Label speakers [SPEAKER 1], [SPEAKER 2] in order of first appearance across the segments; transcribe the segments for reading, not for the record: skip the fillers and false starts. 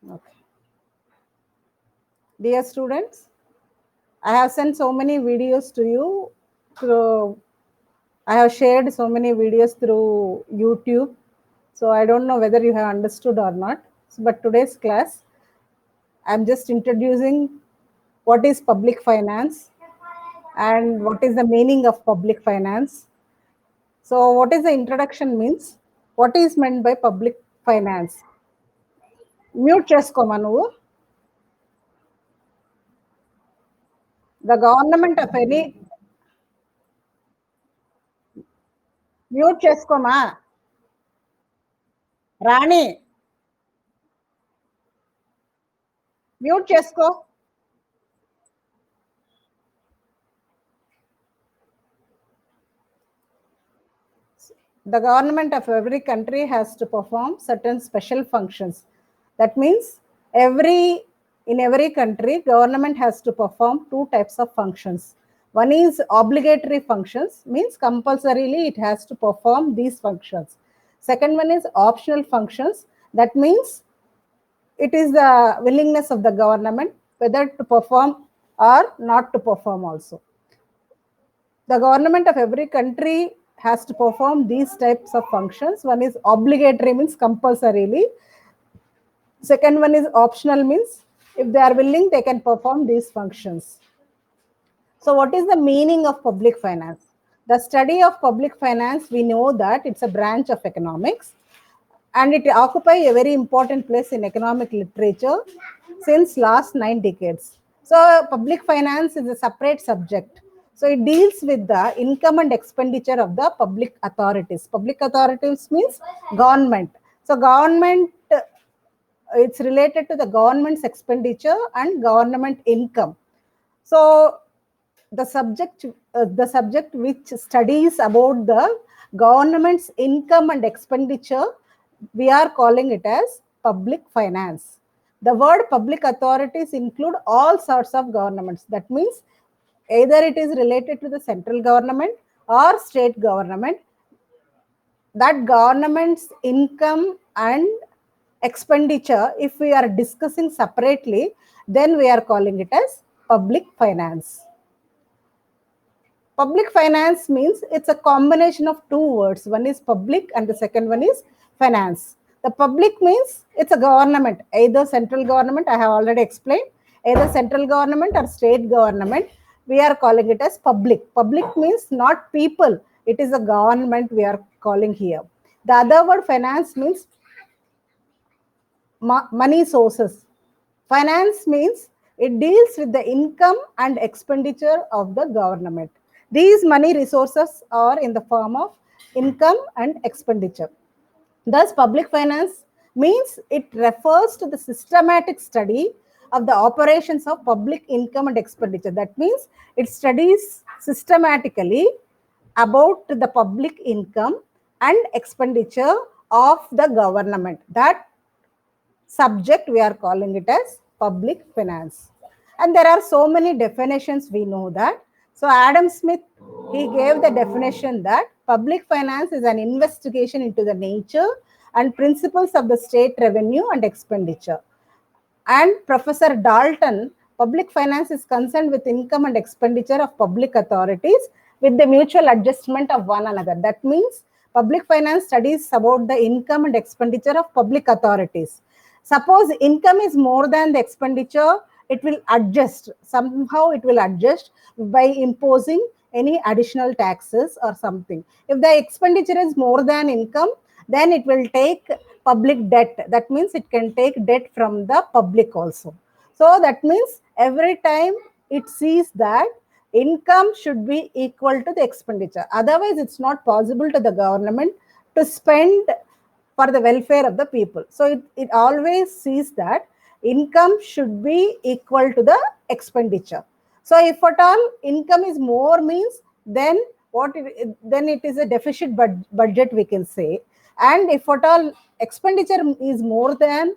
[SPEAKER 1] Okay. Dear students, I have sent so many videos to you through, I have shared so many videos through YouTube. So I don't know whether you have understood or not. But today's class, I'm just introducing what is public finance and what is the meaning of public finance. So what is the introduction means? What is meant by public finance? Mute చేసుకోమా నువ్వు. The government of any mute చేసుకోమా Rani mute చేసుకో. The government of every country has to perform certain special functions. That means in every country, government has to perform two types of functions. One is obligatory functions, means compulsorily it has to perform these functions. Second one is optional functions. That means it is the willingness of the government whether to perform or not to perform also. The government of every country has to perform these types of functions. One is obligatory, means compulsorily. Second one is optional, means if they are willing, they can perform these functions. So what is the meaning of public finance? The study of public finance, we know that it's a branch of economics and it occupies a very important place in economic literature since last 9 decades. So public finance is a separate subject. So it deals with the income and expenditure of the public authorities. Public authorities means government. So government, it's related to the government's expenditure and government income. So the subject which studies about the government's income and expenditure, we are calling it as public finance. The word public authorities include all sorts of governments. That means either it is related to the central government or state government. That government's income and expenditure, if we are discussing separately, then we are calling it as public finance. Public finance means it's a combination of two words. One is public and the second one is finance. The public means it's a government, either central government, I have already explained, either central government or state government. We are calling it as public. Public means not people, it is a government we are calling here. The other word finance means money sources. Finance means it deals with the income and expenditure of the government. These money resources are in the form of income and expenditure. Thus, public finance means it refers to the systematic study of the operations of public income and expenditure. That means it studies systematically about the public income and expenditure of the government. That subject we are calling it as public finance. And there are so many definitions, we know that. So Adam Smith, he gave the definition that public finance is an investigation into the nature and principles of the state revenue and expenditure. And Professor Dalton, public finance is concerned with income and expenditure of public authorities with the mutual adjustment of one another. That means public finance studies about the income and expenditure of public authorities. Suppose income is more than the expenditure, it will adjust. Somehow it will adjust by imposing any additional taxes or something. If the expenditure is more than income, then it will take public debt. That means it can take debt from the public also. So that means every time it sees that income should be equal to the expenditure. Otherwise, it's not possible to the government to spend for the welfare of the people. So it always sees that income should be equal to the expenditure. So if at all income is more means, then then it is a deficit budget, we can say. And if at all expenditure is more than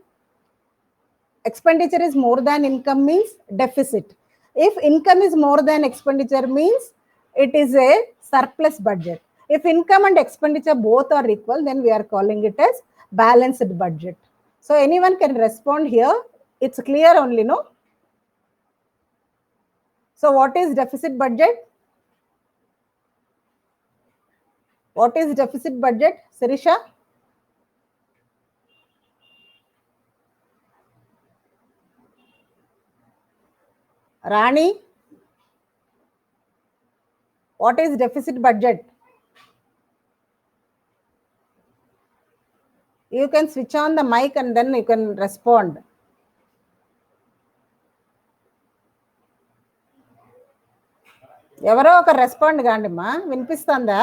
[SPEAKER 1] income means deficit. If income is more than expenditure means it is a surplus budget. If income and expenditure both are equal, then we are calling it as balanced budget. So anyone can respond here. It's clear only, no? So what is deficit budget? What is deficit budget, Sirisha? Rani, what is deficit budget? You can switch on the mic and then you can respond. ఎవరో ఒక respond కాండిమ్మా, వినిపిస్తుందా?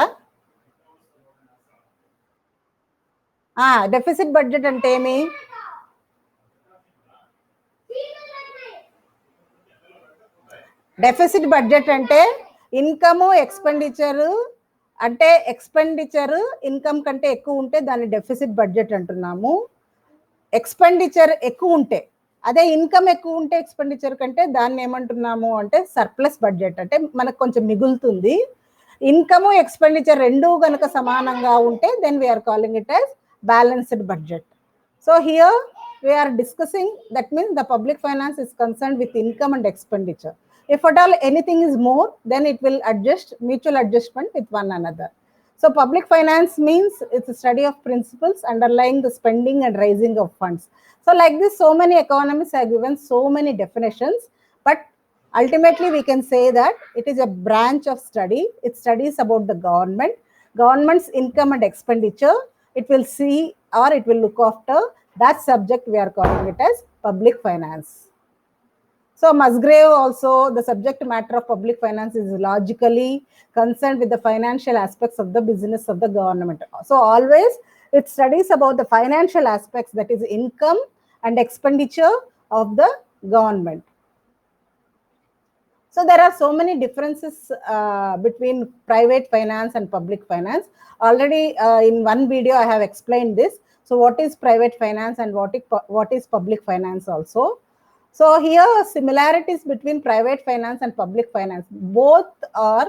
[SPEAKER 1] Deficit budget అంటే ఏమి? Deficit budget అంటే income expenditure, అంటే expenditure income కంటే ఎక్కువ ఉంటే దాన్ని డెఫిసిట్ బడ్జెట్ అంటున్నాము. ఎక్స్పెండిచర్ ఎక్కువ ఉంటే, అదే ఇన్కమ్ ఎక్కువ ఉంటే ఎక్స్పెండిచర్ కంటే దాన్ని ఏమంటున్నాము అంటే సర్ప్లస్ బడ్జెట్, అంటే మనకు కొంచెం మిగులుతుంది. ఇన్కమ్ ఎక్స్పెండిచర్ రెండు కనుక సమానంగా ఉంటే then we are calling it as balanced budget. So here we are discussing, that means the public finance is concerned with income and expenditure. If at all anything is more, then it will adjust, mutual adjustment with one another. So public finance means it's a study of principles underlying the spending and raising of funds. So like this, so many economists have given so many definitions, but ultimately we can say that it is a branch of study. It studies about the government's income and expenditure. It will see, or it will look after that subject. We are calling it as public finance. So Musgrave also, the subject matter of public finance is logically concerned with the financial aspects of the business of the government. So always it studies about the financial aspects, that is income and expenditure of the government. So there are so many differences between private finance and public finance. Already in one video I have explained this. So what is private finance and what is public finance also. So here similarities between private finance and public finance, both are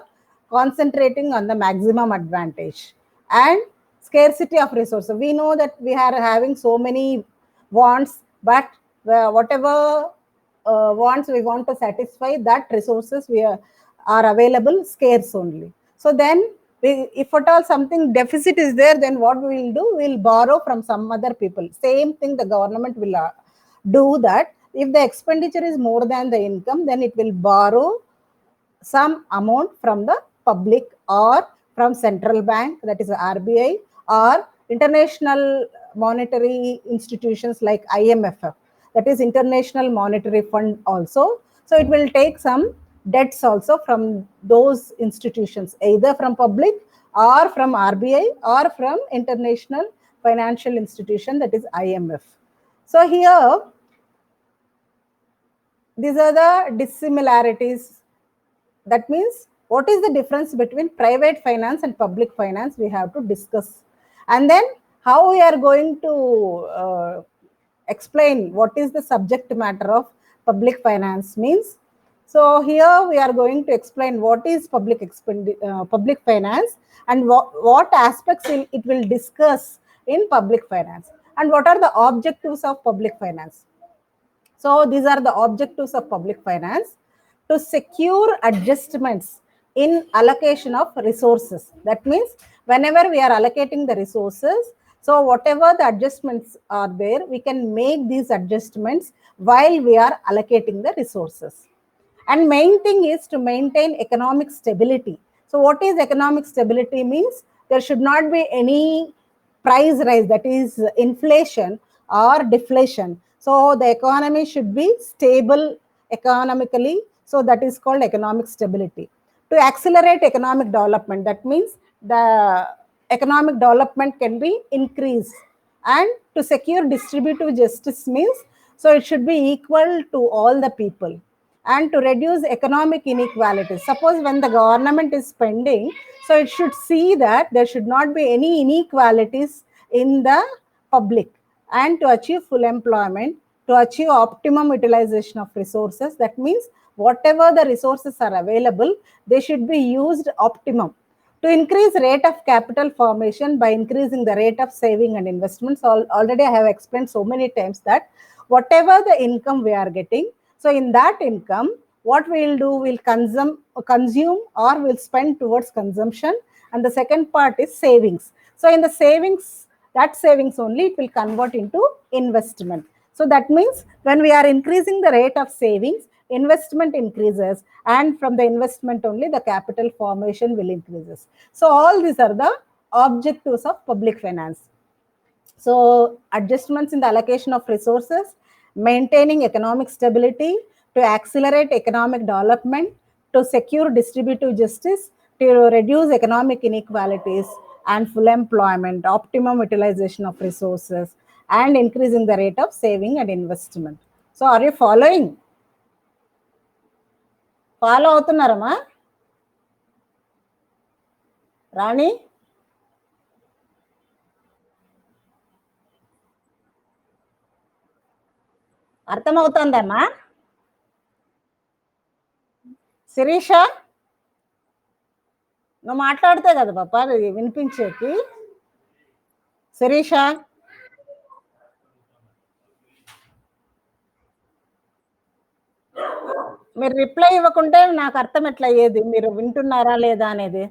[SPEAKER 1] concentrating on the maximum advantage and scarcity of resources. We know that we are having so many wants, but whatever wants we want to satisfy, that resources are available scarce only. So then if at all something deficit is there, then what we will do, we will borrow from some other people. Same thing the government will do that. If the expenditure is more than the income, then it will borrow some amount from the public or from central bank, that is RBI, or international monetary institutions like IMF, that is International Monetary Fund also. So it will take some debts also from those institutions, either from public or from RBI or from international financial institution, that is IMF. So here these are the dissimilarities. That means what is the difference between private finance and public finance, we have to discuss. And then how we are going to explain what is the subject matter of public finance means. So here we are going to explain what is public finance and what aspects it will discuss in public finance, and what are the objectives of public finance. So these are the objectives of public finance: to secure adjustments in allocation of resources. That means whenever we are allocating the resources, so whatever the adjustments are there, we can make these adjustments while we are allocating the resources. And main thing is to maintain economic stability. So what is economic stability means? There should not be any price rise, that is inflation or deflation. So the economy should be stable economically. So that is called economic stability. To accelerate economic development, that means the economic development can be increased. And to secure distributive justice means, so it should be equal to all the people. And to reduce economic inequality, suppose when the government is spending, so it should see that there should not be any inequalities in the public. And to achieve full employment, to achieve optimum utilization of resources, that means whatever the resources are available, they should be used optimum. To increase rate of capital formation by increasing the rate of saving and investments. Already I have explained so many times that whatever the income we are getting, so in that income, what we will do, we'll consume or we'll spend towards consumption. And the second part is savings. So in the savings, that savings only it will convert into investment. So that means when we are increasing the rate of savings, investment increases, and from the investment only the capital formation will increases. So all these are the objectives of public finance. So adjustments in the allocation of resources, maintaining economic stability, to accelerate economic development, to secure distributive justice, to reduce economic inequalities and full employment, optimum utilization of resources, and increasing the rate of saving and investment. So are you following? Follow అవుతున్నారమ్మా రాణి? అర్థమవుతుందమ్మా? శిరీష, నువ్వు మాట్లాడితే కదా పాప వినిపించేకి. శిరీష, మీరు reply ఇవ్వకుంటే నాకు అర్థం ఎట్లా అయ్యేది మీరు వింటున్నారా లేదా అనేది?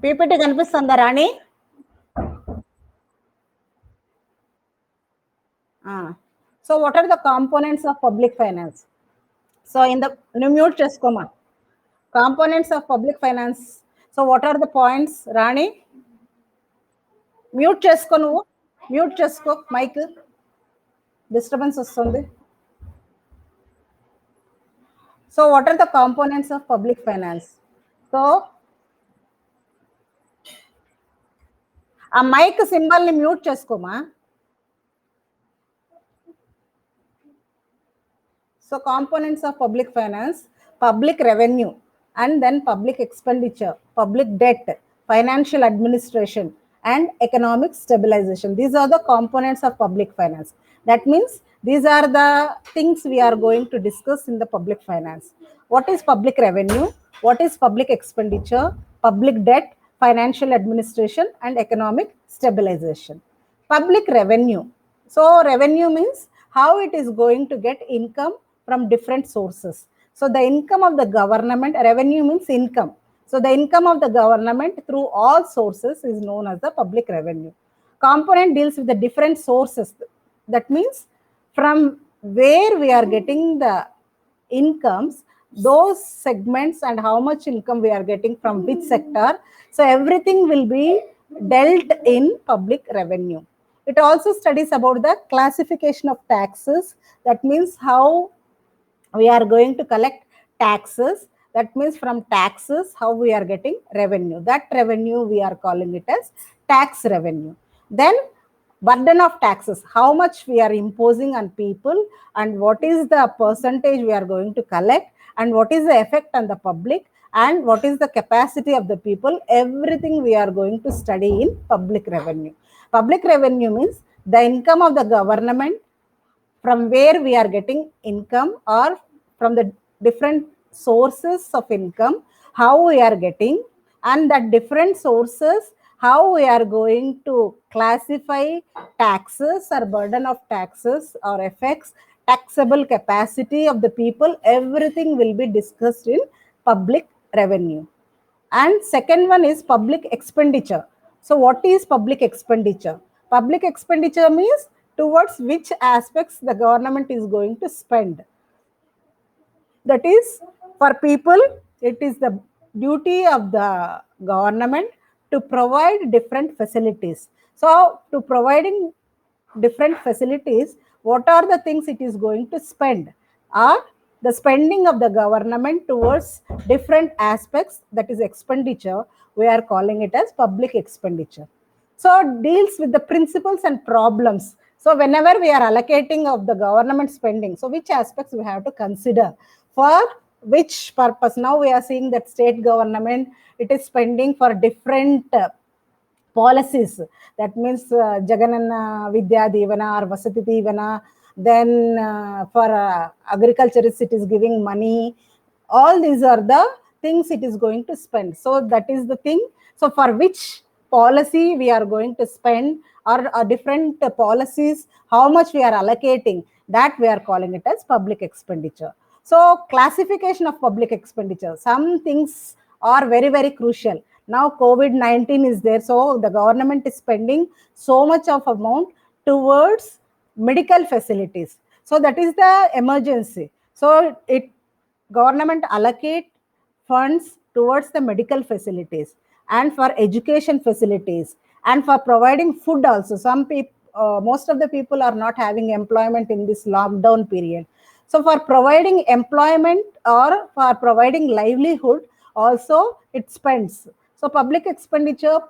[SPEAKER 1] పీపీటీ కనిపిస్తుందా Rani? So what are the components of public finance? So నువ్వు మ్యూట్ చేసుకోమా. Components of public finance. So what are the points Rani? Mute చేసుకో, నువ్వు మ్యూట్ చేసుకో, మైక్ డిస్టర్బెన్స్ వస్తుంది. So what are the components of public finance? So ఆ mic సింబల్ని mute చేసుకోమా. So components of public finance: public revenue, and then public expenditure, public debt, financial administration, and economic stabilization. These are the components of public finance. That means these are the things we are going to discuss in the public finance. What is public revenue? What is public expenditure? Public debt, financial administration, and economic stabilization. Public revenue. So revenue means how it is going to get income from different sources. So the income of the government, revenue means income. So the income of the government through all sources is known as the public revenue. Component deals with the different sources. That means from where we are getting the incomes, those segments, and how much income we are getting from which sector. So everything will be dealt in public revenue. It also studies about the classification of taxes. That means how we are going to collect taxes. That means from taxes how we are getting revenue. That revenue we are calling it as tax revenue. Then burden of taxes, how much we are imposing on people, and what is the percentage we are going to collect, and what is the effect on the public, and what is the capacity of the people. Everything we are going to study in public revenue. Public revenue means the income of the government, from where we are getting income, or from the different sources of income, how we are getting, and that different sources, how we are going to classify taxes or burden of taxes or effects, taxable capacity of the people. Everything will be discussed in public revenue. And second one is public expenditure. So what is public expenditure? Public expenditure means towards which aspects the government is going to spend. That is, for people, it is the duty of the government to provide different facilities. So to providing different facilities, what are the things it is going to spend? Or the spending of the government towards different aspects, that is expenditure, we are calling it as public expenditure. So it deals with the principles and problems. So whenever we are allocating of the government spending, so which aspects we have to consider, for which purpose? Now we are seeing that state government, it is spending for different policies. That means Jagananna Vidya Devana or Vasati Devana. Then for agriculturists, it is giving money. All these are the things it is going to spend. So that is the thing. So for which policy we are going to spend, or different policies, how much we are allocating, that we are calling it as public expenditure. So classification of public expenditure. Some things are very, very crucial. Now COVID-19 is there, so the government is spending so much of amount towards medical facilities. So that is the emergency. So it government allocate funds towards the medical facilities and for education facilities and for providing food also. Some people, most of the people are not having employment in this lockdown period. So for providing employment or for providing livelihood, also it spends. So public expenditure,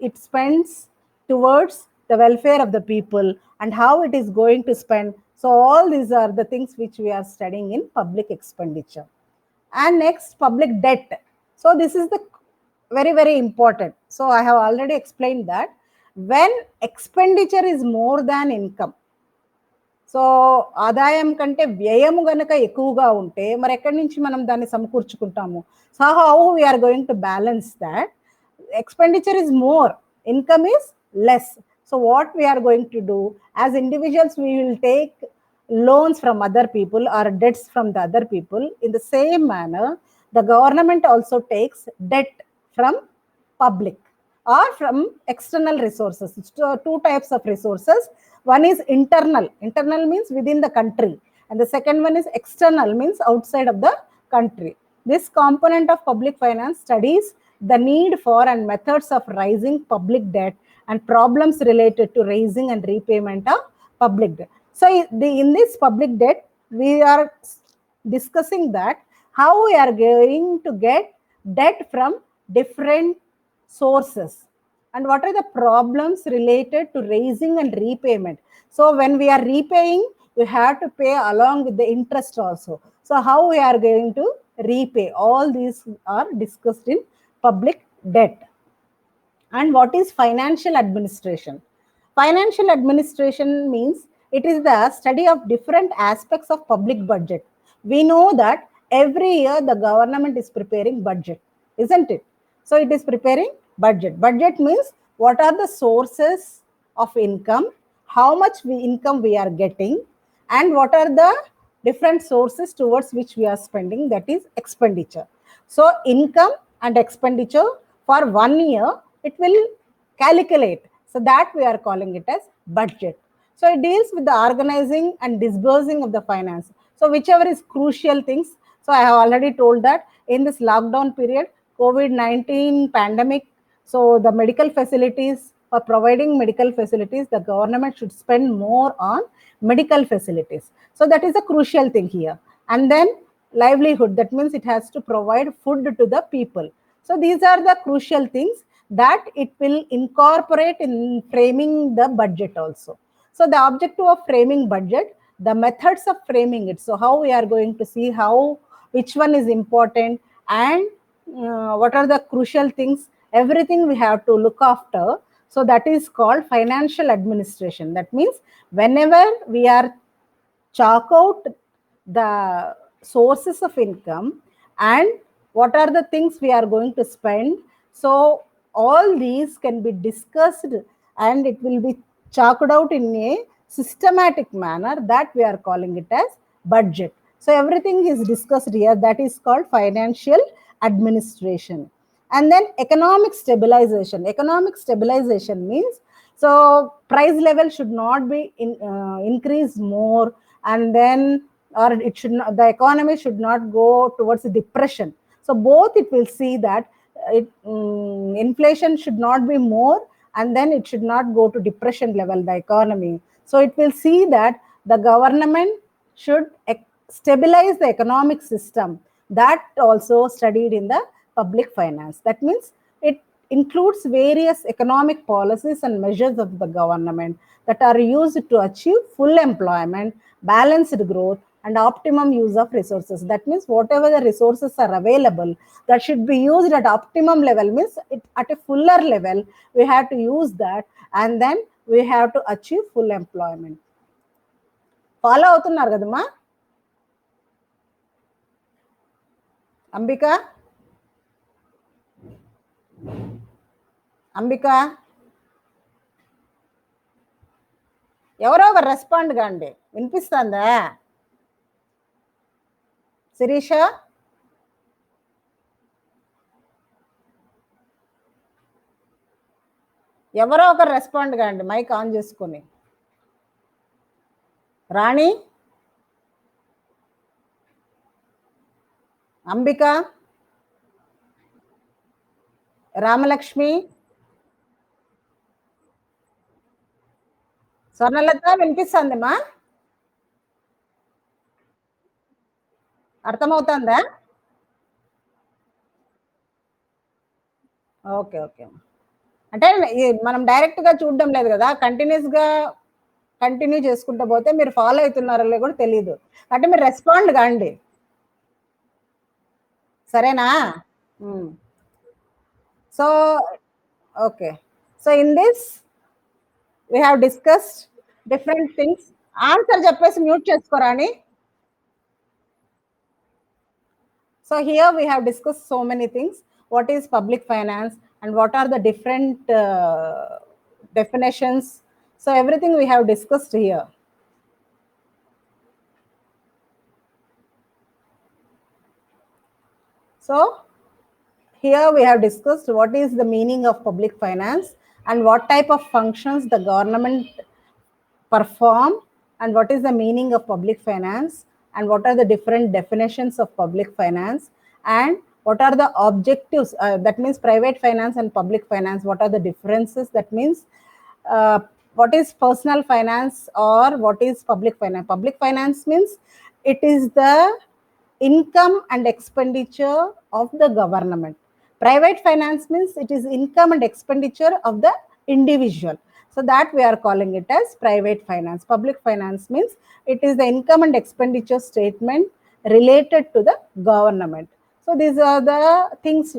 [SPEAKER 1] it spends towards the welfare of the people and how it is going to spend. So all these are the things which we are studying in public expenditure. And next, public debt. So this is the very, very important. So I have already explained that when expenditure is more than income, so ఆదాయం కంటే వ్యయము గనక ఎక్కువగా ఉంటే మరి ఎక్కడి నుంచి మనం దాన్ని సమకూర్చుకుంటాము. So how we are going to balance that? Expenditure is more, income is less. So what we are going to do? As individuals we will take loans from other people or debts from the other people. In the same manner, the government also takes debt from public or from external resources. So two types of resources. One is internal. Internal means within the country. And the second one is external, means outside of the country. This component of public finance studies the need for and methods of raising public debt and problems related to raising and repayment of public debt. So in this public debt, we are discussing that how we are going to get debt from different sources and what are the problems related to raising and repayment. So when we are repaying, we have to pay along with the interest also. So how we are going to repay? All these are discussed in public debt. And what is financial administration? Financial administration means it is the study of different aspects of public budget. We know that every year the government is preparing budget, isn't it? So it is preparing budget. Budget means what are the sources of income, how much income we are getting, and what are the different sources towards which we are spending, that is expenditure. So income and expenditure for 1 year, it will calculate. So that we are calling it as budget. So it deals with the organizing and disbursing of the finance. So whichever is crucial things. So I have already told that in this lockdown period, COVID-19 pandemic, so the medical facilities, for providing medical facilities, the government should spend more on medical facilities. So that is a crucial thing here. And then livelihood, that means it has to provide food to the people. So these are the crucial things that it will incorporate in framing the budget also. So the objective of framing budget, the methods of framing it. So how we are going to see how, which one is important and what are the crucial things, everything we have to look after. So that is called financial administration. That means whenever we are chalk out the sources of income and what are the things we are going to spend, so all these can be discussed and it will be chalked out in a systematic manner, that we are calling it as budget. So everything is discussed here, that is called financial administration. And then economic stabilization. Economic stabilization means, so price level should not be increased more, and then or it should not, the economy should not go towards depression. So both it will see that inflation should not be more, and then it should not go to depression level, the economy. So it will see that the government should stabilize the economic system. That also studied in the public finance. That means it includes various economic policies and measures of the government that are used to achieve full employment, balanced growth, and optimum use of resources. That means whatever the resources are available, that should be used at optimum level, means it, at a fuller level, we have to use that, and then we have to achieve full employment. Follow అవుతున్నారు కదమ్మా అంబిక? అంబిక ఎవరో ఒక respond కాండి, వినిపిస్తుందా? శిరీష, ఎవరో ఒకరు respond కాండి mic on చేసుకొని. రాణి, అంబిక, రామలక్ష్మి, స్వర్ణలత వినిపిస్తుందమ్మా? అర్థమవుతుందా? Okay okay. అంటే మనం డైరెక్ట్గా చూడడం లేదు కదా, కంటిన్యూస్గా కంటిన్యూ చేసుకుంటూ పోతే మీరు ఫాలో అవుతున్నారో కూడా తెలియదు. అంటే మీరు రెస్పాండ్ కాండి, సరేనా? So okay. So in this we have discussed different things. Answer చెప్పేసి mute చేసుకోరాని. So here we have discussed so many things. What is public finance and what are the different definitions? So everything we have discussed here. So here we have discussed what is the meaning of public finance and what type of functions the government perform, and what is the meaning of public finance, and what are the different definitions of public finance, and what are the objectives, that means private finance and public finance, what are the differences, that means what is personal finance or what is public finance. Public finance means it is the income and expenditure of the government. Private finance means it is income and expenditure of the individual. So that we are calling it as private finance. Public finance means it is the income and expenditure statement related to the government. So these are the things,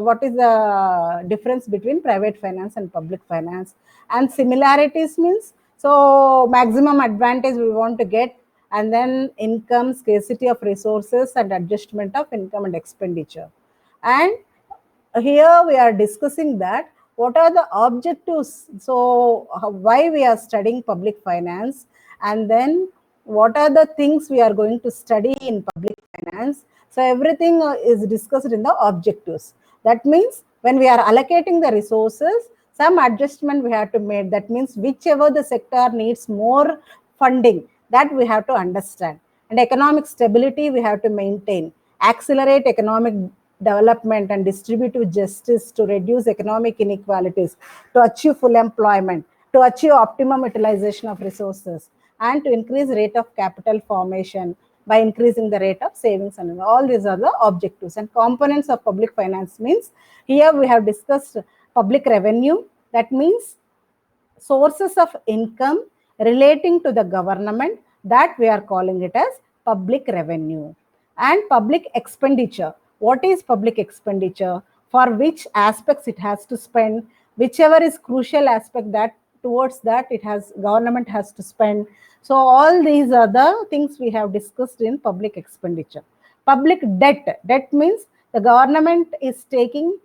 [SPEAKER 1] what is the difference between private finance and public finance. And similarities means, so maximum advantage we want to get, and then income, scarcity of resources, and adjustment of income and expenditure. And here we are discussing that what are the objectives, so why we are studying public finance, and then what are the things we are going to study in public finance. So everything is discussed in the objectives. That means when we are allocating the resources, some adjustment we have to make. That means whichever the sector needs more funding, that we have to understand. And economic stability we have to maintain, accelerate economic development and distributive justice to reduce economic inequalities, to achieve full employment, to achieve optimum utilization of resources, and to increase rate of capital formation by increasing the rate of savings. And all these are the objectives and components of public finance. Means here we have discussed public revenue, that means sources of income relating to the government, that we are calling it as public revenue. And public expenditure, what is public expenditure, for which aspects it has to spend, whichever is crucial aspect, that towards that it has, government has to spend. So all these are the things we have discussed in public expenditure. Public debt, debt means the government is taking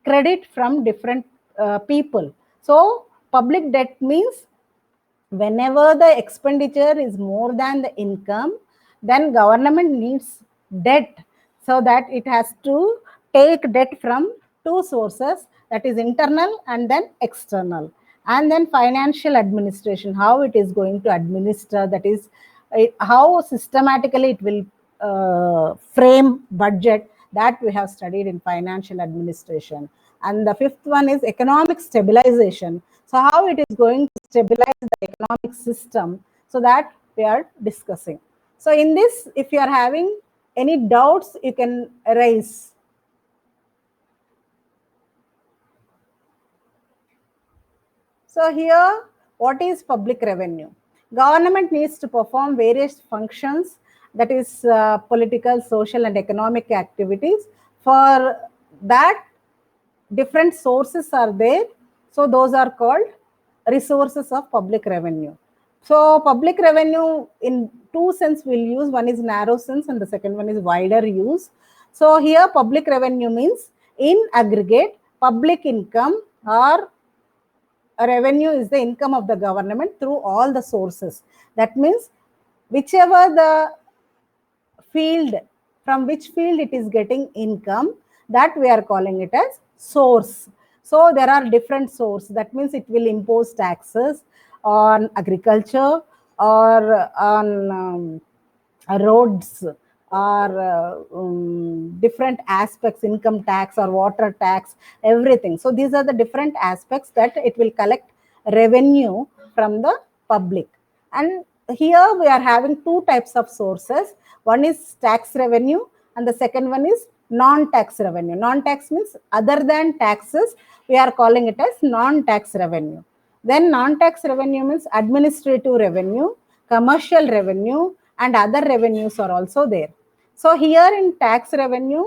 [SPEAKER 1] credit from different people. So public debt means whenever the expenditure is more than the income, then government needs debt, so that it has to take debt from two sources, that is internal and then external. And then financial administration, how it is going to administer, that is how systematically it will frame budget, that we have studied in financial administration. And the fifth one is economic stabilization. So how it is going to stabilize the economic system, so that we are discussing. So in this, if you are having any doubts, you can raise. So here, what is public revenue? Government needs to perform various functions that is political, social, and economic activities. For that, different sources are there. So those are called resources of public revenue. So public revenue in two sense we'll use. One is narrow sense and the second one is wider use. So here public revenue means in aggregate public income or revenue is the income of the government through all the sources. That means whichever the field, from which field it is getting income, that we are calling it as source. So there are different sources. That means it will impose taxes on agriculture or on roads or different aspects, income tax or water tax, everything. So these are the different aspects that it will collect revenue from the public. And here we are having two types of sources. One is tax revenue and the second one is non-tax revenue. Non-tax means other than taxes, we are calling it as non-tax revenue. Then non-tax revenue means administrative revenue, commercial revenue, and other revenues are also there. So here in tax revenue,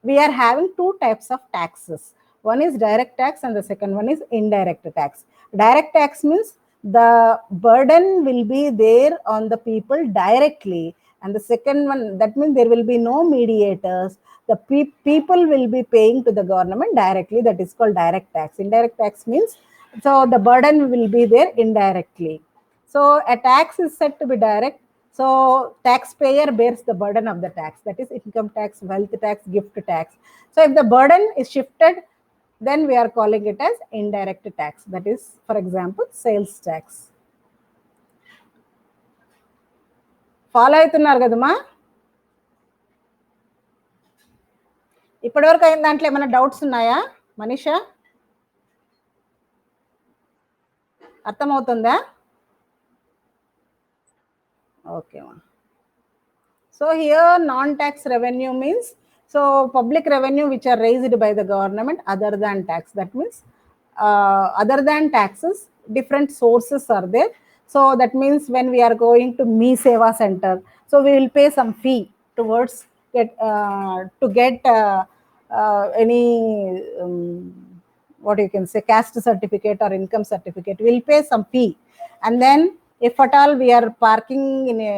[SPEAKER 1] we are having two types of taxes. One is direct tax and the second one is indirect tax. Direct tax means the burden will be there on the people directly, and the second one, that means there will be no mediators. The people will be paying to the government directly. That is called direct tax. Indirect tax means so the burden will be there indirectly. So a tax is said to be direct. So taxpayer bears the burden of the tax. That is income tax, wealth tax, gift tax. So if the burden is shifted, then we are calling it as indirect tax. That is, for example, sales tax. Follow అవుతున్నారు కదమ్మా? ఇప్పటివరకు అయిన దాంట్లో ఏమైనా doubts ఉన్నాయా మనీషా? అర్థమవుతుందా? Okay మా. So here non-tax revenue means so public revenue which are raised by the government other than tax. That means other than taxes, different sources are there. So that means when we are going to Me Seva Center, so we will pay some fee towards to get any what you can say caste certificate or income certificate. We will pay some fee, and then if at all we are parking in a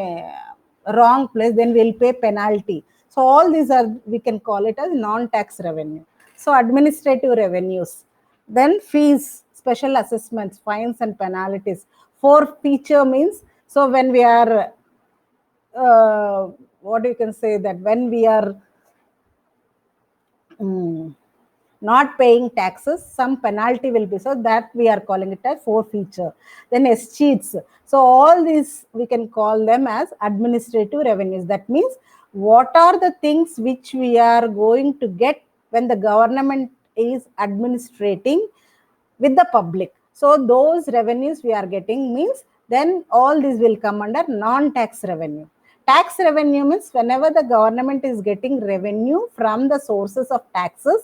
[SPEAKER 1] wrong place, then we'll pay penalty. So all these are, we can call it as non-tax revenue. So administrative revenues, then fees, special assessments, fines and penalties. Forfeiture means so when we are what you can say that when we are not paying taxes, some penalty will be, so that we are calling it as forfeiture. Then escheats. So all these we can call them as administrative revenues. That means what are the things which we are going to get when the government is administrating with the public. So those revenues we are getting means then all these will come under non-tax revenue. Tax revenue means whenever the government is getting revenue from the sources of taxes,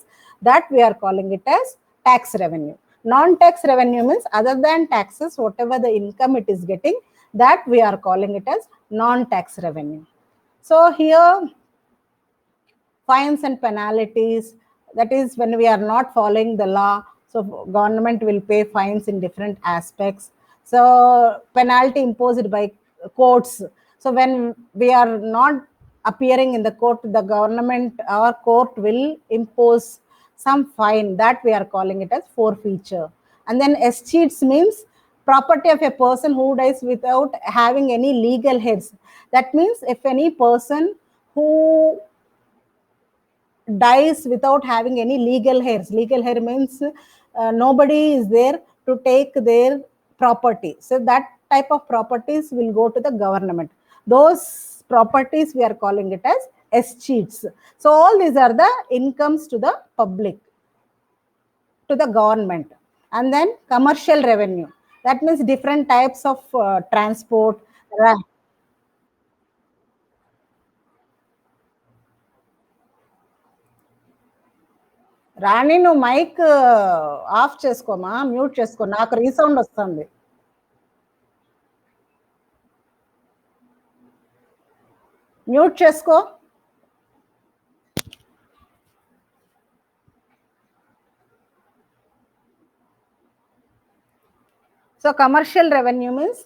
[SPEAKER 1] that we are calling it as tax revenue. Non-tax revenue means other than taxes, whatever the income it is getting, that we are calling it as non-tax revenue. So here fines and penalties, that is when we are not following the law, so government will pay fines in different aspects. So penalty imposed by courts. So when we are not appearing in the court, the government or court will impose some fine, that we are calling it as forfeiture. And then escheats means property of a person who dies without having any legal heirs. That means if any person who dies without having any legal heirs. Legal heir means nobody is there to take their property. So that type of properties will go to the government. Those properties we are calling it as escheats. So all these are the incomes to the public, to the government. And then commercial revenue. That means different types of transport. రాణి నువ్వు mic off చేసుకోమా, mute చేసుకో, నాకు resound వస్తుంది. Mute చేసుకో. So commercial revenue means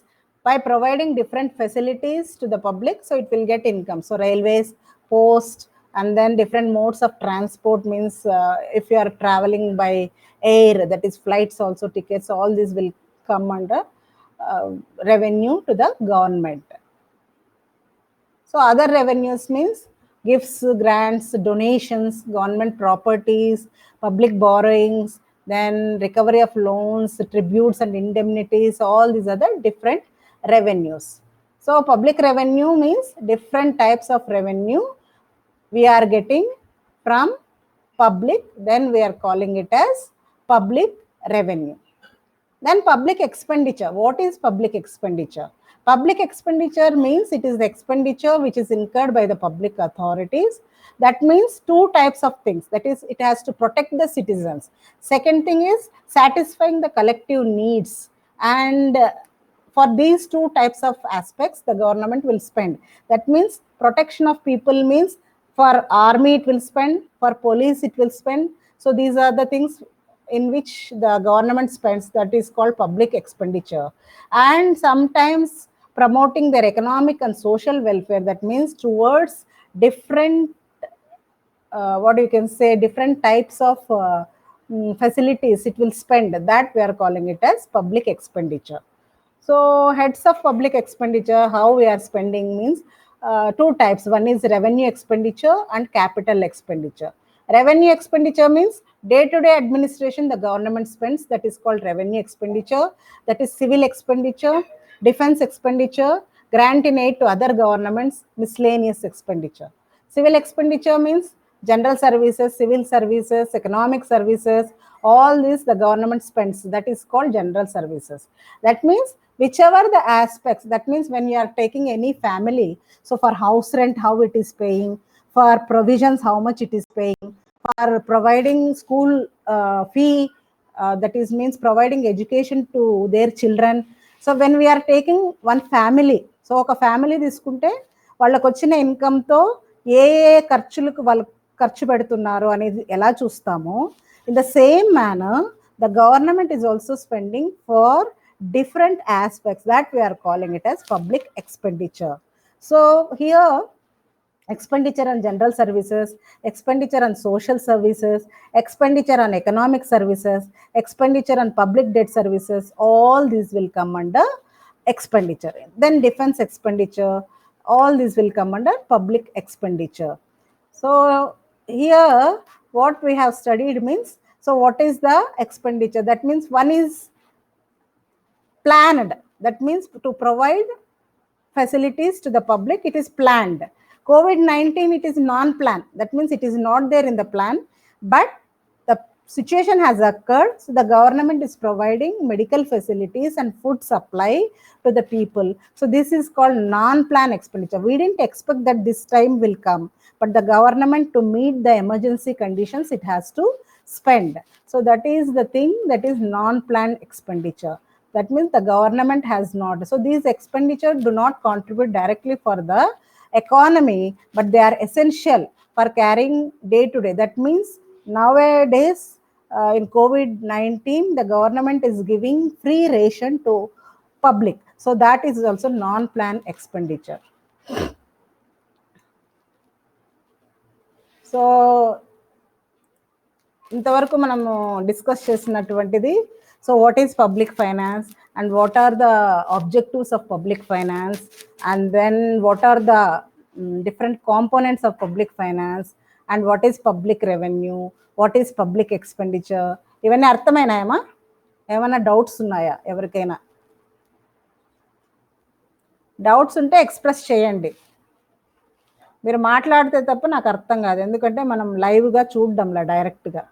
[SPEAKER 1] by providing different facilities to the public, so it will get income. So railways, post, and then different modes of transport means if you are traveling by air, that is flights also, tickets, all this will come under revenue to the government. So other revenues means gifts, grants, donations, government properties, public borrowings, then recovery of loans, tributes and indemnities, all these other different revenues. So public revenue means different types of revenue we are getting from public, then we are calling it as public revenue. Then public expenditure. What is public expenditure? Public expenditure means it is the expenditure which is incurred by the public authorities. That means two types of things. That is, it has to protect the citizens. Second thing is satisfying the collective needs. And for these two types of aspects, the government will spend. That means protection of people means for army it will spend, for police it will spend. So these are the things in which the government spends, that is called public expenditure. And sometimes promoting their economic and social welfare, that means towards different what you can say, different types of facilities it will spend, that we are calling it as public expenditure. So heads of public expenditure, how we are spending means two types. One is revenue expenditure and capital expenditure. Revenue expenditure means day-to-day administration the government spends, that is called revenue expenditure. That is civil expenditure, defense expenditure, grant in aid to other governments, miscellaneous expenditure. Civil expenditure means general services, civil services, economic services, all this the government spends, that is called general services. That means whichever the aspects, that means when you are taking any family, so for house rent how it is paying, for provisions how much it is paying, for providing school fee, that is means providing education to their children. So when we are taking one family, so ఒక family తీసుకుంటే వాళ్ళకి వచ్చిన ఇన్కమ్తో ఏ ఏ ఖర్చులకు వాళ్ళు ఖర్చు పెడుతున్నారు అనేది ఎలా చూస్తామో, in the same manner the government is also spending for different aspects, that we are calling it as public expenditure. So here expenditure on general services, expenditure on social services, expenditure on economic services, expenditure on public debt services, all these will come under expenditure. Then defense expenditure, all these will come under public expenditure. So here what we have studied means, so what is the expenditure? That means one is planned, that means to provide facilities to the public, it is planned. COVID-19 it is non-planned, that means it is not there in the plan, but the situation has occurred, so the government is providing medical facilities and food supply to the people. So this is called non-plan expenditure. We didn't expect that this time will come, but the government, to meet the emergency conditions, it has to spend. So that is the thing, that is non-plan expenditure. That means the government has not. So these expenditures do not contribute directly for the economy, but they are essential for carrying day to day. That means nowadays in COVID-19, the government is giving free ration to public. So that is also non-plan expenditure. So ఇంతవరకు మనము discuss చేసినటువంటిది, so what is public finance and what are the objectives of public finance, and then what are the different components of public finance, and what is public revenue, what is public expenditure. ఇవన్నీ అర్థమైనాయమ్మా? ఏమైనా doubts ఉన్నాయా ఎవరికైనా? Doubts ఉంటే express చేయండి. మీరు మాట్లాడితే తప్ప నాకు అర్థం కాదు, ఎందుకంటే మనం లైవ్గా చూడడంలా డైరెక్ట్గా.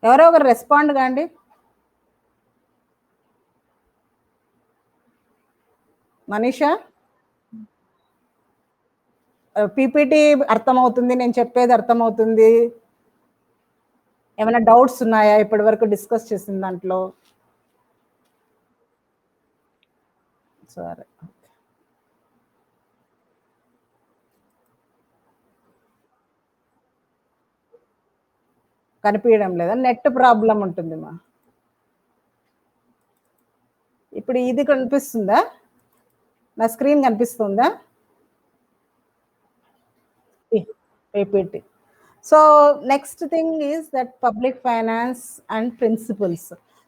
[SPEAKER 1] ఎవరో ఒకరు రెస్పాండ్ కాండి. మనీషా, పీపీటీ అర్థమవుతుంది, నేను చెప్పేది అర్థమవుతుంది, ఏమైనా డౌట్స్ ఉన్నాయా ఇప్పటి వరకు డిస్కస్ చేసిన దాంట్లో? సరే, కనిపించడం లేదా? నెట్ ప్రాబ్లం ఉంటుంది మా. ఇప్పుడు ఇది కనిపిస్తుందా? నా స్క్రీన్ కనిపిస్తుందా? PPT. So next thing is that public finance and principles.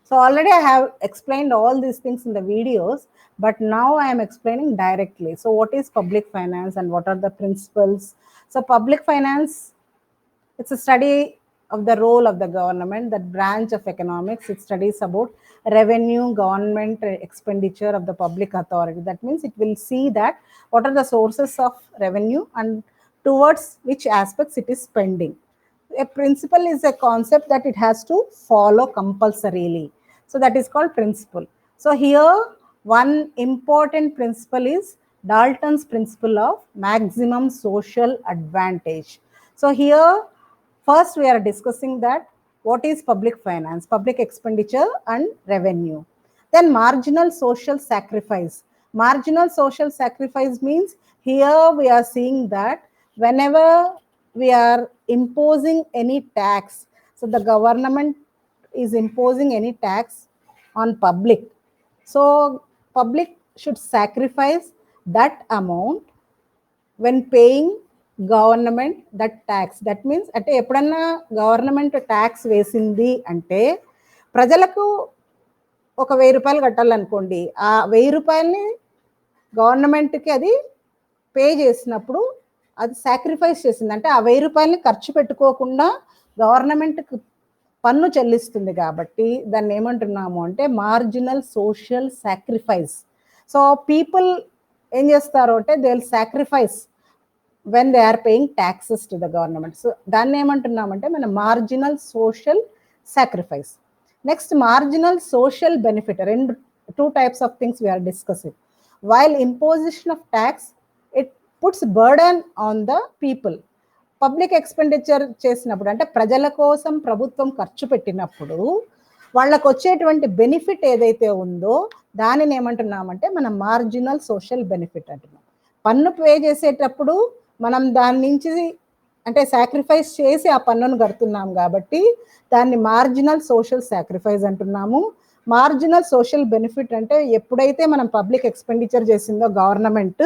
[SPEAKER 1] So already I have explained all these things in the videos, but now I am explaining directly. So what is public finance and what are the principles? So public finance, it's a study of the role of the government, that branch of economics. It studies about revenue, government expenditure of the public authority. That means it will see that what are the sources of revenue and towards which aspects it is spending. A principle is a concept that it has to follow compulsorily. So that is called principle. So here one important principle is Dalton's principle of maximum social advantage. So here first we are discussing that what is public finance, public expenditure and revenue. Then marginal social sacrifice. Marginal social sacrifice means here we are seeing that whenever we are imposing any tax, so the government is imposing any tax on public, so public should sacrifice that amount when paying government that tax. That means అంటే ఎప్పుడన్నా government tax వేసింది అంటే ప్రజలకు ఒక 1000 రూపాయలు కట్టాలనుకోండి, ఆ 1000 రూపాయలని గవర్నమెంట్కి అది పే చేసినప్పుడు అది సాక్రిఫైస్ చేసింది. అంటే ఆ 1000 రూపాయలని ఖర్చు పెట్టుకోకుండా గవర్నమెంట్కి పన్ను చెల్లిస్తుంది కాబట్టి దాన్ని ఏమంటున్నాము అంటే marginal social sacrifice. So people ఏం చేస్తారు అంటే they will sacrifice when they are paying taxes to the government. So దాన్ని ఏమంటున్నామంటే మన marginal social sacrifice. Next marginal social benefit. two types of things we are discussing. While imposition of tax, it puts burden on the people. Public expenditure చేసినప్పుడు అంటే ప్రజల కోసం ప్రభుత్వం ఖర్చు పెట్టినప్పుడు వాళ్ళకు వచ్చేటువంటి బెనిఫిట్ ఏదైతే ఉందో దానిని ఏమంటున్నామంటే మనం మార్జినల్ సోషల్ బెనిఫిట్ అంటున్నాం. పన్ను పే చేసేటప్పుడు మనం దాని నుంచి అంటే సాక్రిఫైస్ చేసి ఆ పన్నును కడుతున్నాం కాబట్టి దాన్ని మార్జినల్ సోషల్ సాక్రిఫైస్ అంటున్నాము. మార్జినల్ సోషల్ బెనిఫిట్ అంటే ఎప్పుడైతే మనం పబ్లిక్ ఎక్స్పెండిచర్ చేసిందో గవర్నమెంట్,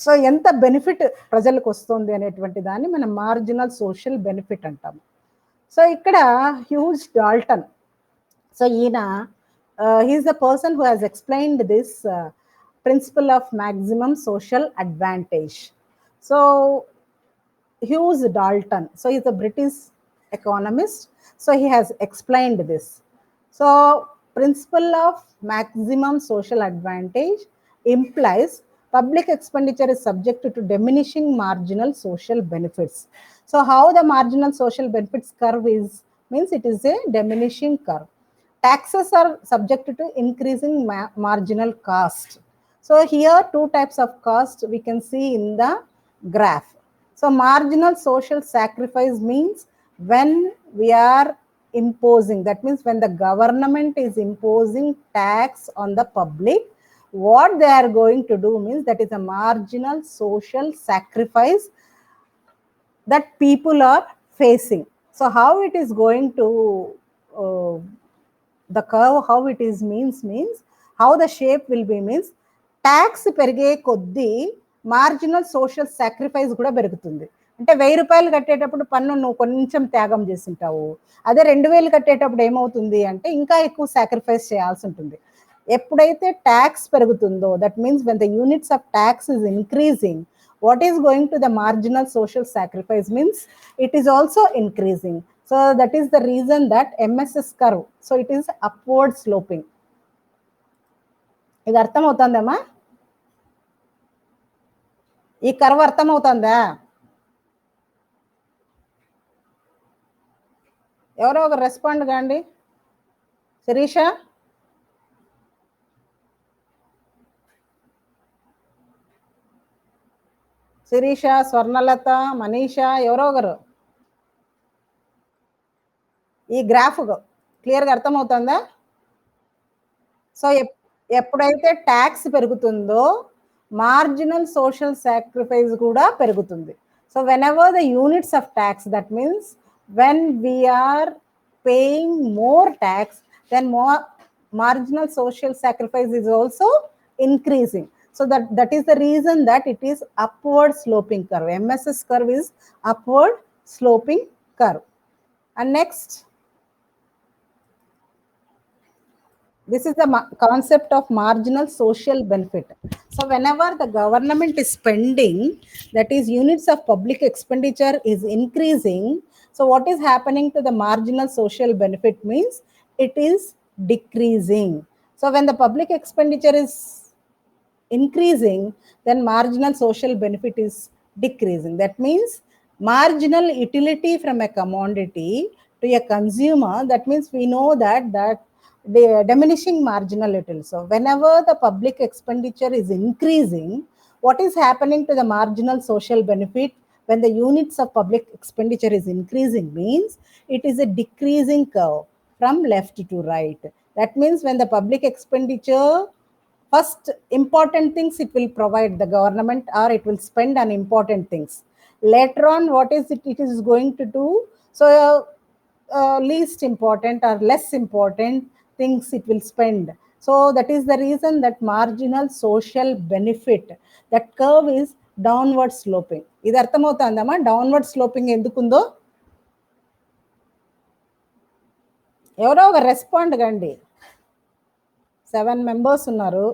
[SPEAKER 1] సో ఎంత బెనిఫిట్ ప్రజలకు వస్తుంది అనేటువంటి దాన్ని మనం మార్జినల్ సోషల్ బెనిఫిట్ అంటాము. సో ఇక్కడ హ్యూజ్ డాల్టన్, సో ఈయన he is the person who has explained this principle of maximum social advantage. So Hughes Dalton, so he's a British economist, so he has explained this. So principle of maximum social advantage implies public expenditure is subject to diminishing marginal social benefits. So how the marginal social benefits curve is, means it is a diminishing curve. Taxes are subject to increasing marginal cost. So here two types of cost we can see in the graph. So marginal social sacrifice means when we are imposing, that means when the government is imposing tax on the public, what they are going to do means that is a marginal social sacrifice that people are facing. So how it is going to the curve, how it is means how the shape will be means tax పెరిగే కొద్దీ marginal social sacrifice కూడా పెరుగుతుంది. అంటే 1000 రూపాయలు కట్టేటప్పుడు పన్ను నువ్వు కొంచెం త్యాగం చేసింటావు, అదే 2000 కట్టేటప్పుడు ఏమవుతుంది అంటే ఇంకా ఎక్కువ సాక్రిఫైస్ చేయాల్సి ఉంటుంది. ఎప్పుడైతే ట్యాక్స్ పెరుగుతుందో that means when the units of tax is increasing, what is going to the marginal social sacrifice means it is also increasing. So that is the reason that MSS curve, so it is upward sloping. ఇది అర్థమవుతుందమ్మా? ఈ curve అర్థమవుతుందా? ఎవరో ఒక respond కాండి. శిరీష, శిరీష, స్వర్ణలత, మనీష, ఎవరో ఒకరు. ఈ graph క్లియర్గా అర్థమవుతుందా? సో ఎప్పుడైతే ట్యాక్స్ పెరుగుతుందో మార్జినల్ సోషల్ సాక్రిఫైస్ కూడా పెరుగుతుంది. So when ever the units of tax, that means when we are paying more tax, then more marginal social sacrifice is also increasing. So that is the reason that it is upward sloping curve. MSS curve is upward sloping curve. And next, this is the concept of marginal social benefit. So whenever the government is spending, that is units of public expenditure is increasing, so what is happening to the marginal social benefit means it is decreasing. So when the public expenditure is increasing, then marginal social benefit is decreasing. That means marginal utility from a commodity to a consumer, that means we know that the diminishing marginal utility. So whenever the public expenditure is increasing, what is happening to the marginal social benefit when the units of public expenditure is increasing means it is a decreasing curve from left to right. That means when the public expenditure, first important things it will provide the government, or it will spend on important things. Later on, what is it is going to do? So least important or less important things it will spend. So that is the reason that marginal social benefit, that curve is downward sloping. ఇది అర్థమవుతుందమ్మా downward sloping ఎందుకుందో? ఎవరో ఒక respond కండి. 7 members ఉన్నారు.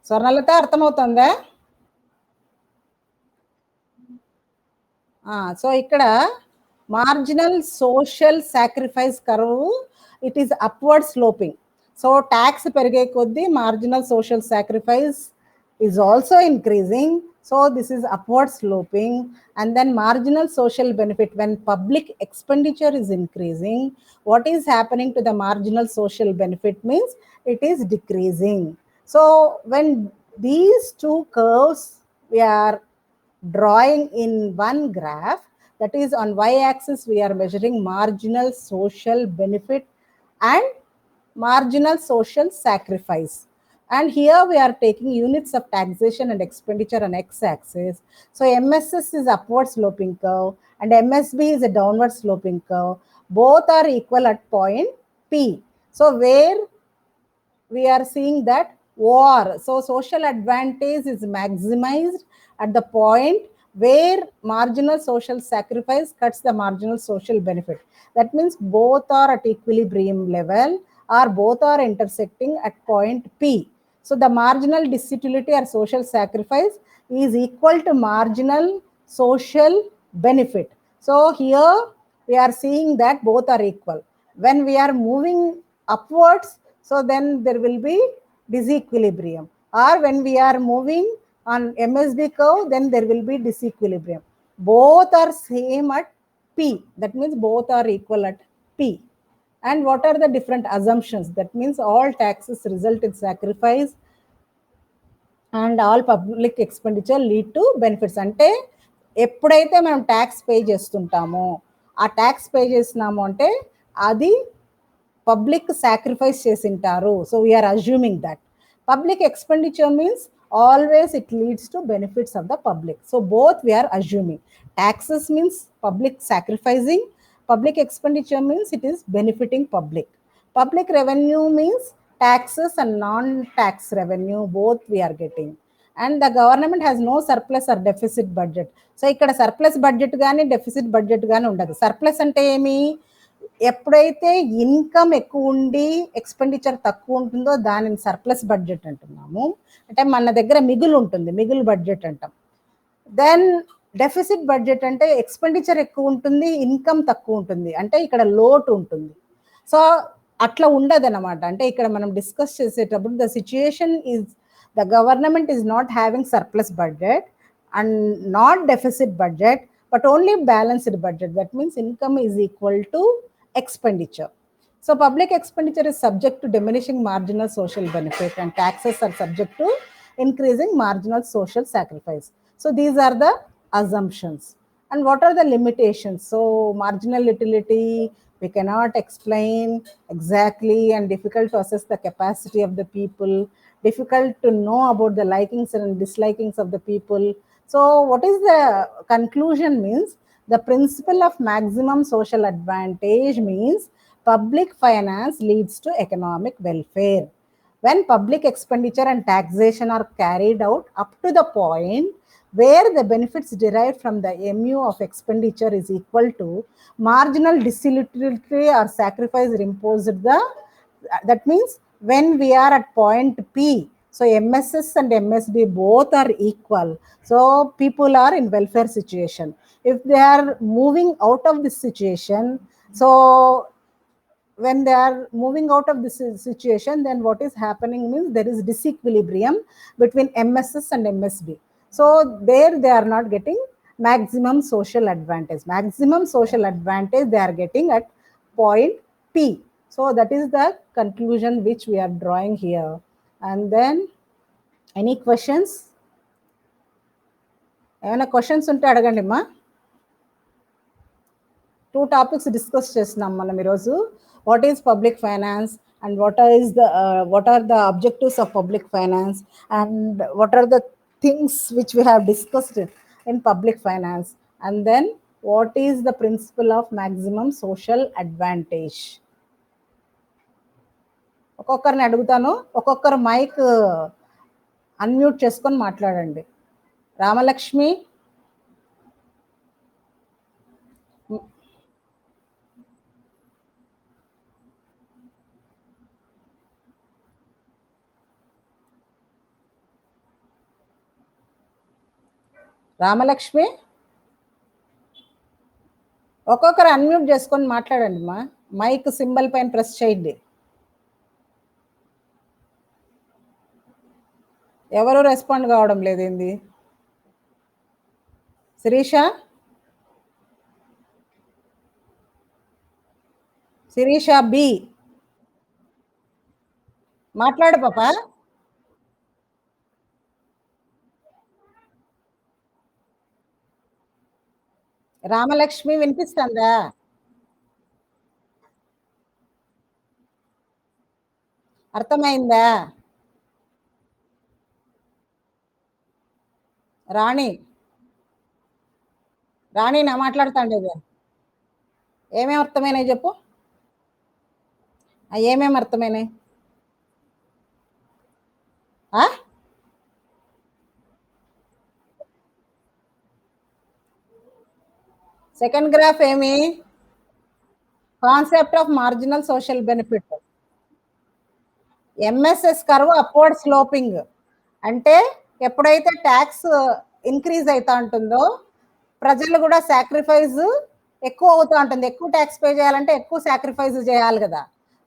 [SPEAKER 1] స్వర్ణలత అర్థమవుతుందా? So ఇక్కడ marginal social sacrifice curve it is upward sloping. So tax పెరిగే కొద్దీ marginal social sacrifice is also increasing. So this is upward sloping. And then marginal social benefit, when public expenditure is increasing, what is happening to the marginal social benefit means it is decreasing. So when these two curves we are drawing in one graph, that is on y-axis we are measuring marginal social benefit and marginal social sacrifice, and here we are taking units of taxation and expenditure on x-axis. So MSS is upward sloping curve and MSB is a downward sloping curve. Both are equal at point P. So where we are seeing that OR, so social advantage is maximized at the point where marginal social sacrifice cuts the marginal social benefit. That means both are at equilibrium level or both are intersecting at point P. So the marginal disutility or social sacrifice is equal to marginal social benefit. So here we are seeing that both are equal. When we are moving upwards, so then there will be disequilibrium, or when we are moving on MSB curve, then there will be disequilibrium. Both are same at P. That means both are equal at P. And what are the different assumptions? That means all taxes result in sacrifice and all public expenditure lead to benefits. అంటే ఎప్పుడైతే మనం tax pay చేస్తుంటామో, ఆ tax pay చేసినాము అంటే అది public sacrifice చేసింటారు. So we are assuming that. Public expenditure means always it leads to benefits of the public. So both we are assuming. Taxes means public sacrificing, public expenditure means it is benefiting public. Public revenue means taxes and non-tax revenue, both we are getting. And the government has no surplus or deficit budget. So ikkada surplus budget gaani deficit budget gaani undadu. Surplus ante emi, ఎప్పుడైతే income ఎక్కువ ఉండి expenditure తక్కువ ఉంటుందో దానిని surplus budget అంటున్నాము. అంటే మన దగ్గర మిగులు ఉంటుంది, మిగులు బడ్జెట్ అంటాం. దెన్ డెఫిసిట్ బడ్జెట్ అంటే ఎక్స్పెండిచర్ ఎక్కువ ఉంటుంది, ఇన్కమ్ తక్కువ ఉంటుంది, అంటే ఇక్కడ లోటు ఉంటుంది. సో అట్లా ఉండదు అనమాట. అంటే ఇక్కడ మనం డిస్కస్ చేసేటప్పుడు the situation is the government is not having surplus budget and not deficit budget, but only balanced budget. That means income is equal to expenditure. So public expenditure is subject to diminishing marginal social benefit and taxes are subject to increasing marginal social sacrifice. So these are the assumptions. And what are the limitations? So marginal utility we cannot explain exactly and difficult to assess the capacity of the people. difficult to know about the likings and dislikings of the people. So what is the conclusion means the principle of maximum social advantage means public finance leads to economic welfare. When public expenditure and taxation are carried out up to the point where the benefits derived from the MU of expenditure is equal to marginal disutility or sacrifice imposed the, that means when we are at point P, so MSS and MSB both are equal, so people are in welfare situation. If they are moving out of this situation, so when they are moving out of this situation, then what is happening means there is disequilibrium between MSS and MSB. So there they are not getting maximum social advantage. Maximum social advantage they are getting at point P. So that is the conclusion which we are drawing here. And then any questions? ఏమైనా questions ఉంటే అడగండి అమ్మా. 2 topics discuss చేస్తున్నాం మనం ఈరోజు. What is public finance and what are the objectives of public finance and what are the things which we have discussed in public finance, and then what is the principle of maximum social advantage. ఒక్కొక్కరిని అడుగుతాను, ఒక్కొక్కరు mic unmute చేసుకొని మాట్లాడండి. రామలక్ష్మి, రామలక్ష్మి ఒక్కొక్కరు unmute చేసుకొని మాట్లాడండి మా. Mic symbol పైన ప్రెస్ చేయండి. ఎవరు రెస్పాండ్ కావడం లేదు ఏంది? శిరీష, శిరీష బి మాట్లాడు పాప. రామలక్ష్మి వినిపిస్తుందా? అర్థమైందా? రాణి, రాణి నా మాట్లాడుతాండేది ఏమేమి అర్థమైనాయి చెప్పు. ఏమేమి అర్థమైనాయి? సెకండ్ గ్రాఫ్ ఏమి? Concept of marginal social benefit. MSS curve upward sloping అంటే ఎప్పుడైతే ట్యాక్స్ ఇంక్రీజ్ అవుతా ఉంటుందో ప్రజలు కూడా సాక్రిఫైస్ ఎక్కువ అవుతూ ఉంటుంది. ఎక్కువ ట్యాక్స్ పే చేయాలంటే ఎక్కువ సాక్రిఫైస్ చేయాలి కదా.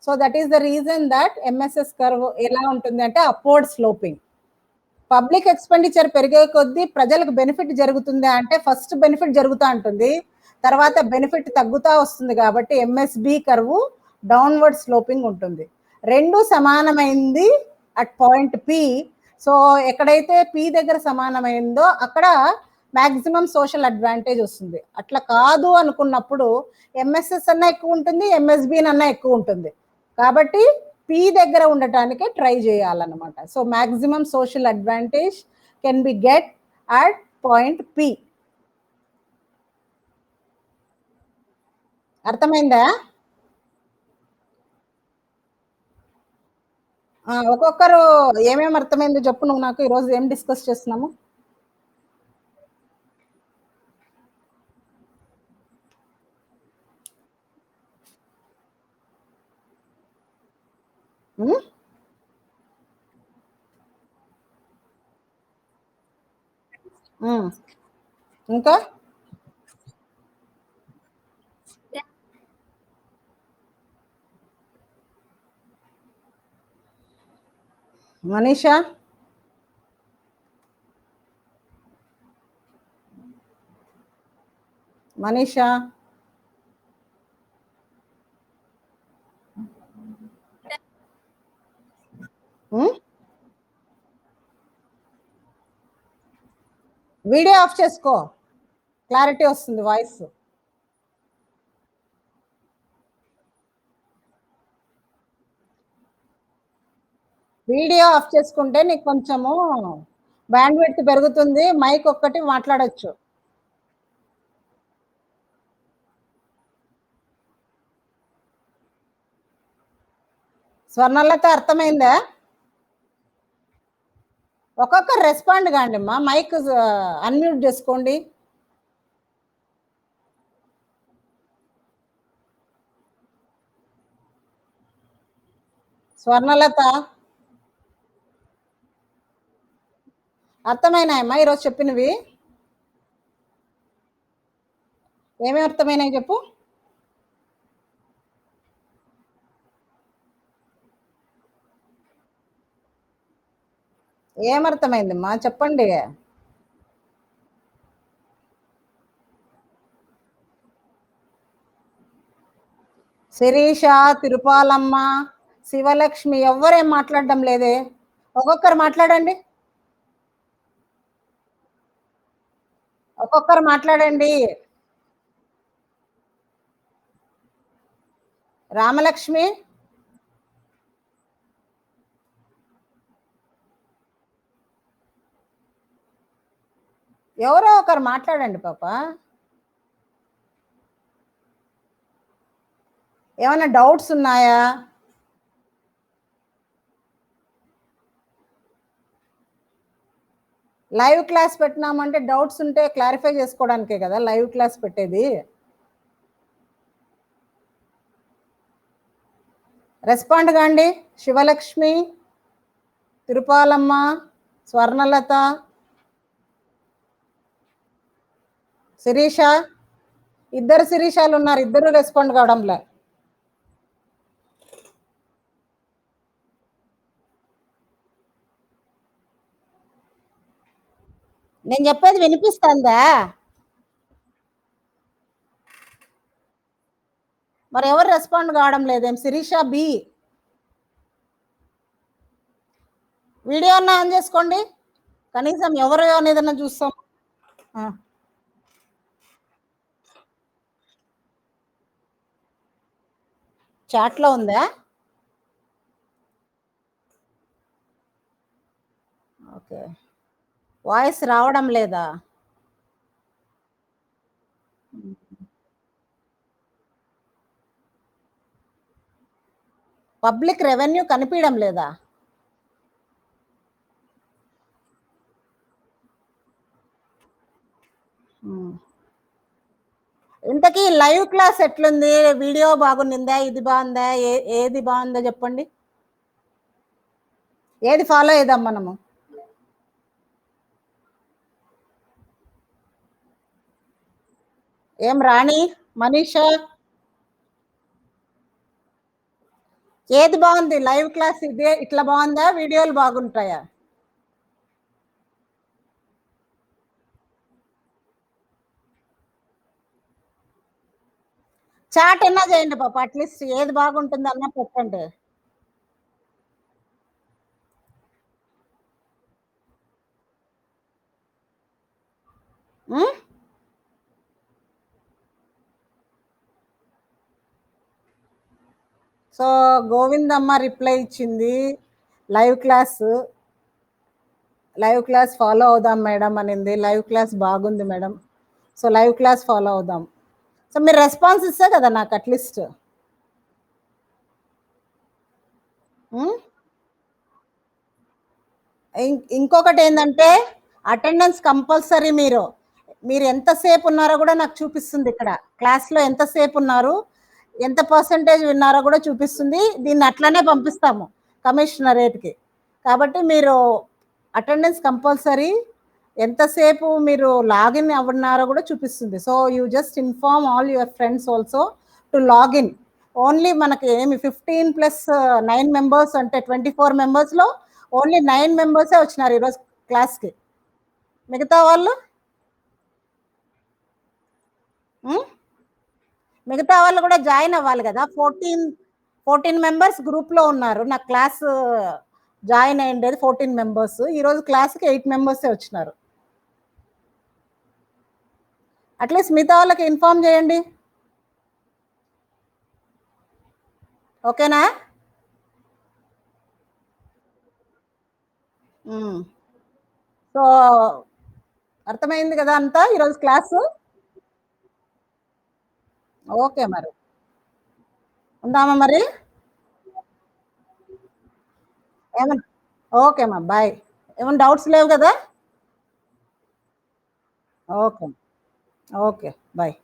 [SPEAKER 1] So that is the reason that MSS curve ఎలా ఉంటుంది అంటే అప్వర్డ్ స్లోపింగ్. పబ్లిక్ ఎక్స్పెండిచర్ పెరిగే కొద్దీ ప్రజలకు బెనిఫిట్ జరుగుతుంది అంటే ఫస్ట్ బెనిఫిట్ జరుగుతూ ఉంటుంది, తర్వాత బెనిఫిట్ తగ్గుతూ వస్తుంది. కాబట్టి ఎంఎస్బి కర్వ్ డౌన్వర్డ్ స్లోపింగ్ ఉంటుంది. రెండు సమానమైంది అట్ పాయింట్ పి. సో ఎక్కడైతే పి దగ్గర సమానమైందో అక్కడ మ్యాక్సిమం సోషల్ అడ్వాంటేజ్ వస్తుంది. అట్లా కాదు అనుకున్నప్పుడు ఎంఎస్ఎస్ అన్నా ఎక్కువ ఉంటుంది, ఎంఎస్బి అన్నా ఎక్కువ ఉంటుంది. కాబట్టి పి దగ్గర ఉండటానికే ట్రై చేయాలన్నమాట. So maximum social advantage can be get at point P. అర్థమైందా? ఒక్కొక్కరు ఏమేమి అర్థమైందో చెప్పు నువ్వు నాకు. ఈరోజు ఏం డిస్కస్ చేస్తున్నాము? ఇంకా మనీషా, మనీషా వీడియో ఆఫ్ చేసుకో, క్లారిటీ వస్తుంది వాయిస్. వీడియో ఆఫ్ చేసుకుంటే నీకు కొంచెము బ్యాండ్విడ్త్ పెరుగుతుంది. మైక్ ఒక్కటి మాట్లాడొచ్చు. స్వర్ణలత అర్థమైందా? ఒక్కొక్కరు రెస్పాండ్ కాండి అమ్మా. మైక్ అన్మ్యూట్ చేసుకోండి. స్వర్ణలత అర్థమైనాయమ్మా ఈరోజు చెప్పినవి? ఏమేమి అర్థమైనాయి చెప్పు. ఏమర్థమైందమ్మా చెప్పండి. శిరీష, తిరుపాలమ్మ, శివలక్ష్మి ఎవ్వరేం మాట్లాడడం లేదే. ఒక్కొక్కరు మాట్లాడండి. ఒక్కొక్కరు మాట్లాడండి. రామలక్ష్మి, ఎవరో ఒకరు మాట్లాడండి పాప. ఏమైనా డౌట్స్ ఉన్నాయా? లైవ్ క్లాస్ పెట్టినామంటే డౌట్స్ ఉంటే క్లారిఫై చేసుకోవడానికే కదా లైవ్ క్లాస్ పెట్టేది. రెస్పాండ్ కాండి. శివలక్ష్మి, తిరుపాలమ్మ, స్వర్ణలత, శిరీష. ఇద్దరు శిరీషాలు ఉన్నారు, ఇద్దరు రెస్పాండ్ కావడంలే. నేను చెప్పేది వినిపిస్తుందా? మరి ఎవరు రెస్పాండ్ కావడం లేదేం? శిరీష బి. వీడియో అన్నా ఆన్ చేసుకోండి, కనీసం ఎవరు అనేదన్నా చూస్తాం. చాట్లో ఉందా? ఓకే. వాయిస్ రావడం లేదా? పబ్లిక్ రెవెన్యూ కనిపించడం లేదా? ఇంతకీ లైవ్ క్లాస్ ఎట్లుంది? వీడియో బాగుందా? ఇది బాగుందా? ఏది బాగుందో చెప్పండి. ఏది ఫాలో చేద్దాం మనము? ఏం రాణి, మనీషా, ఏది బాగుంది? లైవ్ క్లాస్ ఇదే ఇట్లా బాగుందా? వీడియోలు బాగుంటాయా? చాట్ అన్నా చేయండి పాప, అట్లీస్ట్ ఏది బాగుంటుంది అన్నా పెట్టండి. సో గోవిందమ్మ రిప్లై ఇచ్చింది, లైవ్ క్లాస్ ఫాలో అవుదాం మేడం అనింది. లైవ్ క్లాస్ బాగుంది madam. So live class follow అవుదాం. సో మీరు రెస్పాన్స్ ఇస్తే కదా నాకు అట్లీస్ట్. ఇంకొకటి ఏంటంటే అటెండెన్స్ కంపల్సరీ. మీరు ఎంతసేపు ఉన్నారో కూడా నాకు చూపిస్తుంది ఇక్కడ. క్లాస్లో ఎంతసేపు ఉన్నారు, ఎంత పర్సంటేజ్ విన్నారో కూడా చూపిస్తుంది. దీన్ని అట్లనే పంపిస్తాము కమిషనరేట్కి. కాబట్టి మీరు అటెండెన్స్ కంపల్సరీ, ఎంతసేపు మీరు లాగిన్ అవ్వన్నారో కూడా చూపిస్తుంది. So you just inform all your friends also to login. Only మనకి ఏమి 15 + 9 మెంబర్స్ అంటే 24 మెంబర్స్లో ఓన్లీ 9 మెంబర్సే వచ్చినారు ఈరోజు క్లాస్కి. మిగతా వాళ్ళు మిగతా వాళ్ళు కూడా జాయిన్ అవ్వాలి కదా. 14 మెంబర్స్ గ్రూప్లో ఉన్నారు. నా క్లాస్ జాయిన్ అయ్యిండేది 14 మెంబర్స్. ఈరోజు క్లాస్కి 8 మెంబర్సే వచ్చినారు. అట్లీస్ట్ మిగతా వాళ్ళకి ఇన్ఫార్మ్ చేయండి. ఓకేనా? హ్మ్. సో, అర్థమైంది గదా అంతా ఈరోజు క్లాసు? ఓకే మరి. ఉందామా మరి? ఏమన్ ఓకే అమ్మా. బాయ్. ఏమన్నా డౌట్స్ లేవు గదా? ఓకే. ఓకే. బాయ్.